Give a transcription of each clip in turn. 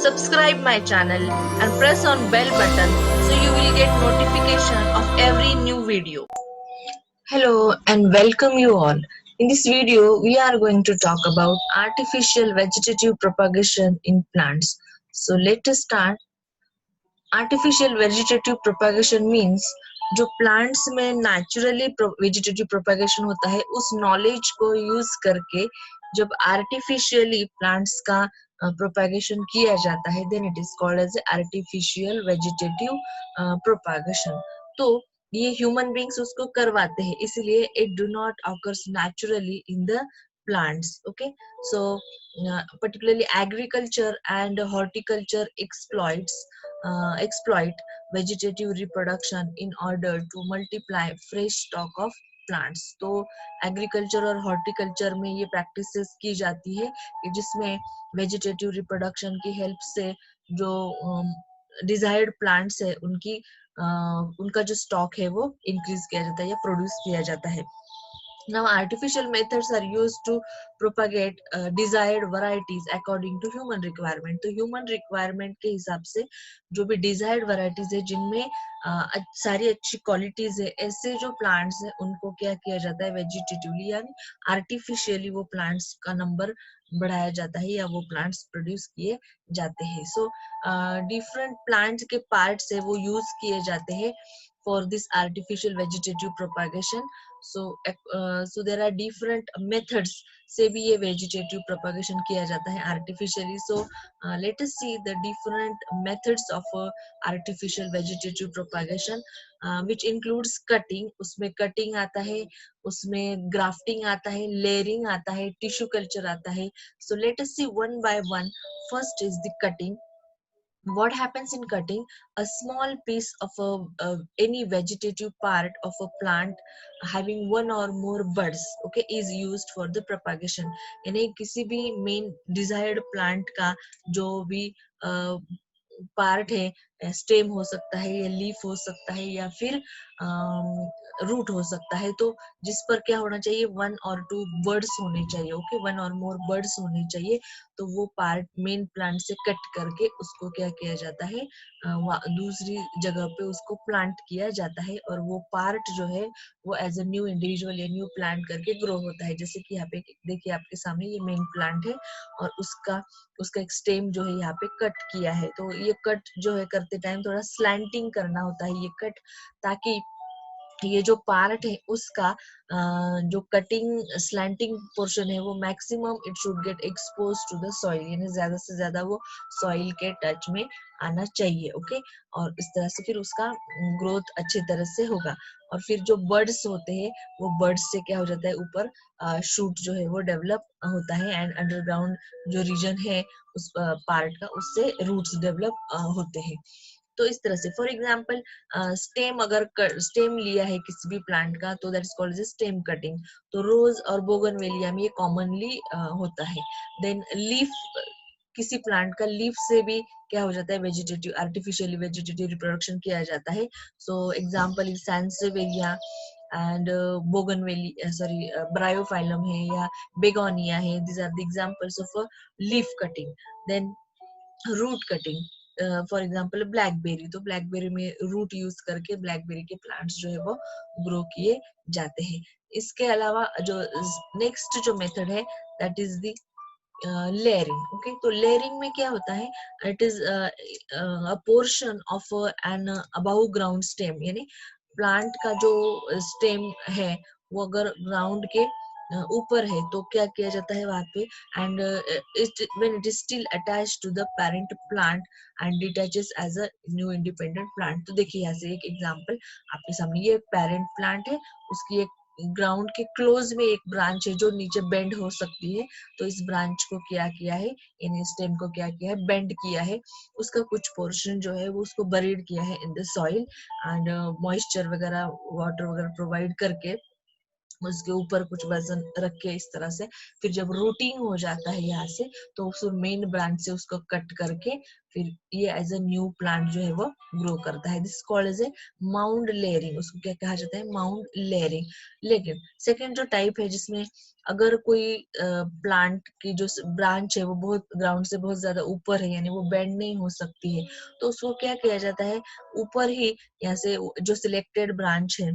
subscribe my channel and press on bell button so you will get notification of every new video. Hello and welcome you all. In this video, we are going to talk about artificial vegetative propagation in plants. So let us start. Artificial vegetative propagation means जो plants में naturally vegetative propagation होता है उस knowledge को use करके जब artificially plants का propagation किया जाता है then it is called as artificial vegetative propagation. तो ये ह्यूमन बींग्स उसको करवाते हैं इसलिए it do not occurs naturally in the plants. Okay, so particularly agriculture and horticulture exploit vegetative reproduction in order to multiply fresh stock of plants. तो agriculture और horticulture में ये प्रैक्टिसेस की जाती है कि जिसमें वेजिटेटिव रिप्रोडक्शन की हेल्प से जो डिजायर्ड प्लांट्स है उनका जो स्टॉक है वो इंक्रीज किया जाता है या प्रोड्यूस किया जाता है. Now, artificial methods are used to propagate desired varieties according to human requirement. तो human requirement के हिसाब से जो भी desired varieties है जिनमें सारी अच्छी qualities है ऐसे जो plants है उनको क्या किया जाता है vegetatively यानी artificially वो plants का number बढ़ाया जाता है या वो plants produce किए जाते हैं. So different plants के parts है वो use किए जाते हैं for this artificial vegetative propagation. So there are different methods से भी ये vegetative propagation किया जाता है artificially. So let us see the different methods of artificial vegetative propagation which includes cutting. उसमें cutting आता है, उसमें grafting आता है, layering आता है, tissue culture आता है. So let us see one by one. First is the cutting. What happens in cutting? A small piece of any vegetative part of a plant having one or more buds, okay, is used for the propagation. यानी किसी भी main desired plant का जो भी part है stem हो सकता है या लीफ हो सकता है या फिर रूट हो सकता है तो जिस पर क्या होना चाहिए वन और टू बर्ड्स होने चाहिए. ओके, वन और मोर बर्ड्स होने चाहिए तो वो पार्ट मेन प्लांट से कट करके उसको क्या किया जाता है दूसरी जगह पे उसको प्लांट किया जाता है और वो पार्ट जो है वो एज अ न्यू इंडिविजुअल या न्यू प्लांट करके ग्रो होता है. जैसे कि यहाँ पे देखिए आपके सामने ये मेन प्लांट है और उसका एक स्टेम जो है यहाँ पे कट किया है. तो ये कट जो है करते टाइम थोड़ा स्लैंटिंग करना होता है ये कट ताकि ये जो पार्ट है उसका जो कटिंग स्लैंटिंग पोर्शन है वो maximum it should get expose to the soil यानी ज्यादा से ज्यादा वो सॉइल के टच में आना चाहिए. ओके, और इस तरह से फिर उसका ग्रोथ अच्छी तरह से होगा. और फिर जो बर्ड्स होते हैं वो बर्ड्स से क्या हो जाता है ऊपर शूट जो है वो डेवलप होता है एंड अंडरग्राउंड जो रीजन है उस पार्ट का उससे रूट्स डेवलप होते हैं. तो इस तरह से फॉर एग्जाम्पल स्टेम अगर स्टेम लिया है किसी भी प्लांट का तो that is called stem cutting. तो रोज और बोगनवेलिया में ये कॉमनली होता है. देन लीफ किसी प्लांट का लीफ से भी क्या हो जाता है वेजिटेटिव आर्टिफिशियली वेजिटेटिव रिप्रोडक्शन किया जाता है. So example is sansevieria and bougainvillea sorry bryophyllum है या बेगोनिया है. These are the examples of leaf cutting. Then root cutting for example blackberry. तो ब्लैकबेरी में रूट यूज करके ब्लैकबेरी के प्लांट्स जो है वो ग्रो किए जाते हैं. इसके अलावा जो नेक्स्ट जो मेथड है that is the layering. Okay, तो लेयरिंग में क्या होता है it is a portion of an above ground stem यानी प्लांट का जो स्टेम है वो अगर ग्राउंड के ऊपर है तो क्या किया जाता है वहां पे and when it is still attached to the parent plant and detaches as a new independent plant. तो देखिए यहाँ से एक एग्जांपल आपके सामने ये पेरेंट प्लांट है उसकी एक ग्राउंड के क्लोज में एक ब्रांच है जो नीचे बेंड हो सकती है. तो इस ब्रांच को क्या किया है इन स्टेम को क्या किया है बेंड किया है. उसका कुछ पोर्शन जो है वो उसको बरीड किया है in the soil and moisture वगैरह वाटर वगैरह प्रोवाइड करके उसके ऊपर कुछ वजन रख के इस तरह से, फिर जब रूटिंग हो जाता है यहाँ से तो उस मेन ब्रांच से उसको कट करके फिर ये एज अ न्यू प्लांट जो है वो ग्रो करता है। This called as a mound layering, उसको क्या कहा जाता है, माउंड लेयरिंग। लेकिन सेकेंड जो टाइप है जिसमें अगर कोई प्लांट की जो ब्रांच है वो बहुत ग्राउंड से बहुत ज्यादा ऊपर है, यानी वो बेंड नहीं हो सकती है, तो उसको क्या किया जाता है, ऊपर ही यहाँ से जो सिलेक्टेड ब्रांच है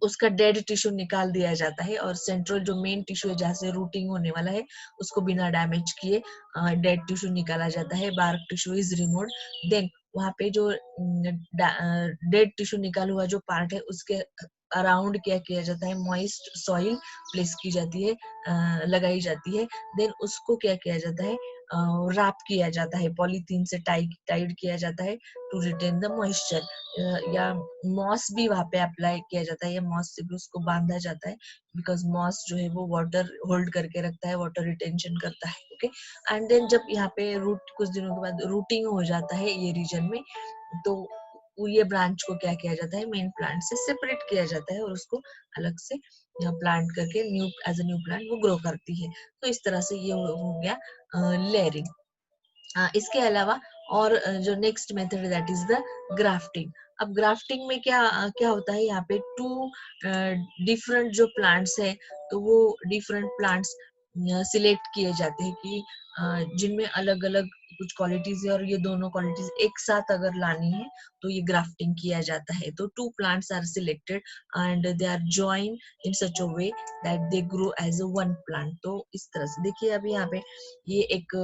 उसका डेड टिश्यू निकाल दिया जाता है और सेंट्रल जो मेन टिश्यू है जहाँ से रूटिंग होने वाला है उसको बिना डैमेज किए डेड टिश्यू निकाला जाता है, bark tissue is removed. Then वहाँ पे जो डेड टिश्यू निकाला हुआ जो पार्ट है उसके अराउंड क्या किया जाता है, मॉइस्ट सॉइल प्लेस की जाती है, लगाई जाती है। देन उसको क्या किया जाता है, रैप किया जाता है, पॉलीथीन से टाइड किया जाता है टू रिटेन द मॉइस्चर। या मॉस भी वहां पे अप्लाई किया जाता है, या मॉस से भी उसको बांधा जाता है, बिकॉज मॉस जो है वो वाटर होल्ड करके रखता है, वाटर रिटेंशन करता है। ओके, एंड देन जब यहाँ पे रूट कुछ दिनों के बाद रूटिंग हो जाता है ये रीजन में, तो ये ब्रांच को क्या किया जाता है, मेन प्लांट से सेपरेट किया जाता है और उसको अलग से प्लांट करके new as a new plant वो ग्रो करती है। तो इस तरह से ये हो गया लेयरिंग। इसके अलावा और जो नेक्स्ट मेथड है दैट इज द ग्राफ्टिंग। अब ग्राफ्टिंग में क्या होता है, यहाँ पे टू डिफरेंट जो प्लांट्स है तो वो डिफरेंट प्लांट्स सिलेक्ट किए जाते हैं कि जिनमें अलग अलग कुछ क्वालिटीज है और ये दोनों क्वालिटीज एक साथ अगर लानी है तो ये ग्राफ्टिंग किया जाता है। तो two plants are selected and they are join in such a way that they grow as a one plant. तो इस तरह से देखिए अभी यहाँ पे ये एक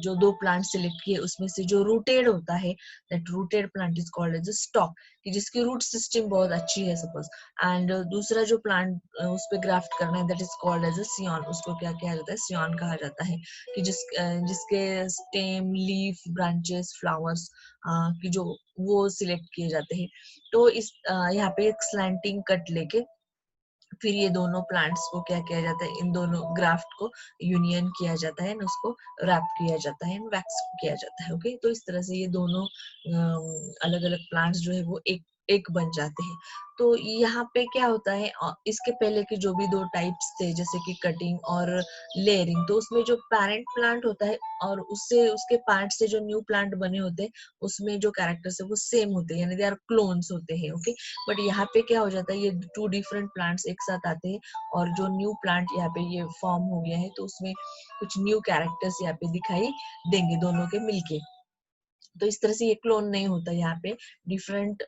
जो दो प्लांट सिलेक्ट किए उसमें से जो रूटेड होता है that rooted plant is called as stock, कि जिसकी रूट सिस्टम बहुत अच्छी है सपोज, एंड दूसरा जो प्लांट उस पे ग्राफ्ट करना है that is called as Sion, उसको क्या कहा जाता है, सियॉन कहा जाता है। कि जिसके स्टेम, लीफ, ब्रांचेस, फ्लावर्स की जो वो सिलेक्ट किए जाते हैं। तो इस यहाँ पे एक स्लैंटिंग कट लेके फिर ये दोनों प्लांट्स को क्या किया जाता है, इन दोनों ग्राफ्ट को यूनियन किया जाता है, उसको रैप किया जाता है, वैक्स किया जाता है। ओके, तो इस तरह से ये दोनों अलग अलग प्लांट्स जो है वो एक एक बन जाते हैं। तो यहाँ पे क्या होता है, इसके पहले के जो भी दो टाइप्स थे जैसे कि कटिंग और लेयरिंग, तो उसमें जो पेरेंट प्लांट होता है और उससे उसके पार्ट से जो न्यू प्लांट बने होते हैं उसमें जो कैरेक्टर्स है वो सेम होते हैं, यानी दे आर क्लोन्स होते हैं। ओके, बट यहाँ पे क्या हो जाता है, ये टू डिफरेंट प्लांट्स एक साथ आते हैं और जो न्यू प्लांट यहाँ पे ये फॉर्म हो गया है तो उसमें कुछ न्यू कैरेक्टर्स यहाँ पे दिखाई देंगे दोनों के मिलके। तो इस तरह से ये क्लोन नहीं होता, यहाँ पे डिफरेंट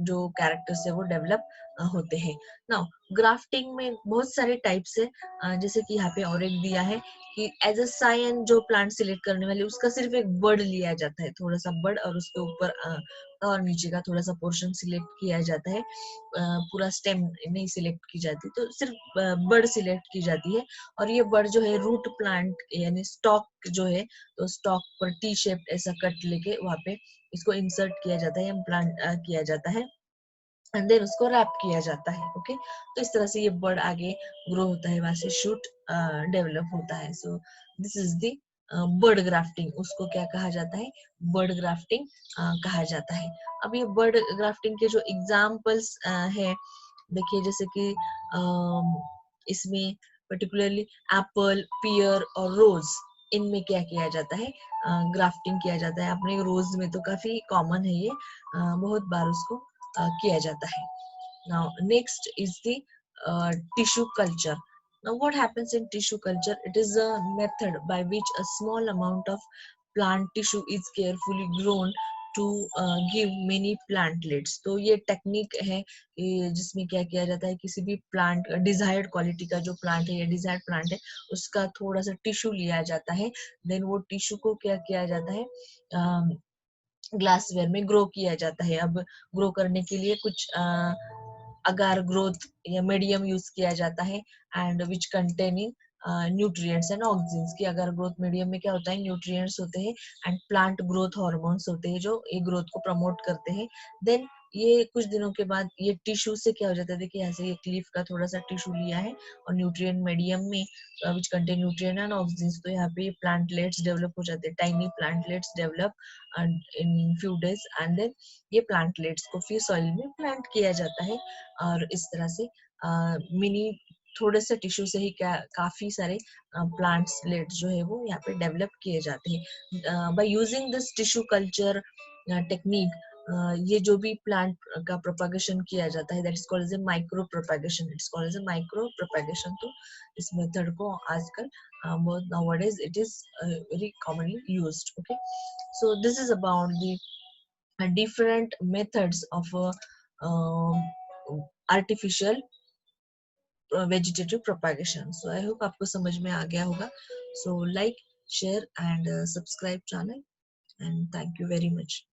जो कैरेक्टर्स है वो डेवलप होते हैं। नाउ ग्राफ्टिंग में बहुत सारे टाइप्स है, जैसे कि यहाँ पे और एक दिया है कि एज अ साइन जो प्लांट सिलेक्ट करने वाले उसका सिर्फ एक बड लिया जाता है, थोड़ा सा बड, और उसके ऊपर और नीचे का थोड़ा सा पोर्शन सिलेक्ट किया जाता है, पूरा स्टेम नहीं सिलेक्ट की जाती, तो सिर्फ बड सिलेक्ट की जाती है। और ये बड जो है रूट प्लांट यानी स्टॉक जो है, तो स्टॉक पर टी शेप ऐसा कट लेके वहां पे इसको इंसर्ट किया जाता है, इम्प्लांट किया जाता है, एंड देन उसको रैप किया जाता है। ओके, तो इस तरह से ये बर्ड आगे ग्रो होता है, वहां से शूट डेवलप होता है। So this is the bud grafting, उसको क्या कहा जाता है, बर्ड ग्राफ्टिंग कहा जाता है। अब ये बर्ड ग्राफ्टिंग के जो एग्जाम्पल्स है, देखिए जैसे कि इसमें पर्टिकुलरली एप्पल, पियर और रोज, इनमें क्या किया जाता है, ग्राफ्टिंग किया जाता है। अपने रोज में तो काफी कॉमन है ये, बहुत बार उसको किया जाता है। Now next is the tissue culture. Now what happens in tissue culture, it is a method by which a small amount of plant tissue is carefully grown to give many plantlets। तो ये technique है जिसमें क्या किया जाता है, किसी भी प्लांट डिजायर्ड क्वालिटी का जो प्लांट है या डिजायर्ड प्लांट है उसका थोड़ा सा टिश्यू लिया जाता है, देन वो टिश्यू को क्या किया जाता है, ग्लासवेयर में ग्रो किया जाता है। अब ग्रो करने के लिए कुछ अगार ग्रोथ या मीडियम यूज किया जाता है, and which containing nutrients and oxygen. की अगार ग्रोथ मीडियम में क्या होता है, न्यूट्रिएंट्स होते हैं एंड प्लांट ग्रोथ हार्मोन्स होते हैं जो ये ग्रोथ को प्रमोट करते हैं। देन ये कुछ दिनों के बाद ये टिश्यू से क्या हो जाता है, देखिए ऐसे एक लीफ का थोड़ा सा टिश्यू लिया है और न्यूट्रिएंट मीडियम में which contain nutrient and oxygen, तो यहाँ पे प्लांटलेट्स डेवलप हो जाते हैं, tiny plantlets develop in few days, and then ये प्लांटलेट्स को फिर सॉइल में प्लांट किया जाता है। और इस तरह से मिनी थोड़े से टिश्यू से ही काफी सारे प्लांट्स लेट जो है वो यहाँ पे डेवलप किए जाते हैं by using this tissue culture technique. ये जो भी प्लांट का प्रोपागेशन किया जाता है that is called as a micro propagation, it's called as a micro propagation. तो इस मेथड को आजकल nowadays it is very commonly used. Okay, so this is about the different methods of artificial vegetative propagation. So I hope आपको समझ में आ गया होगा. So like, share and subscribe channel, and thank you very much.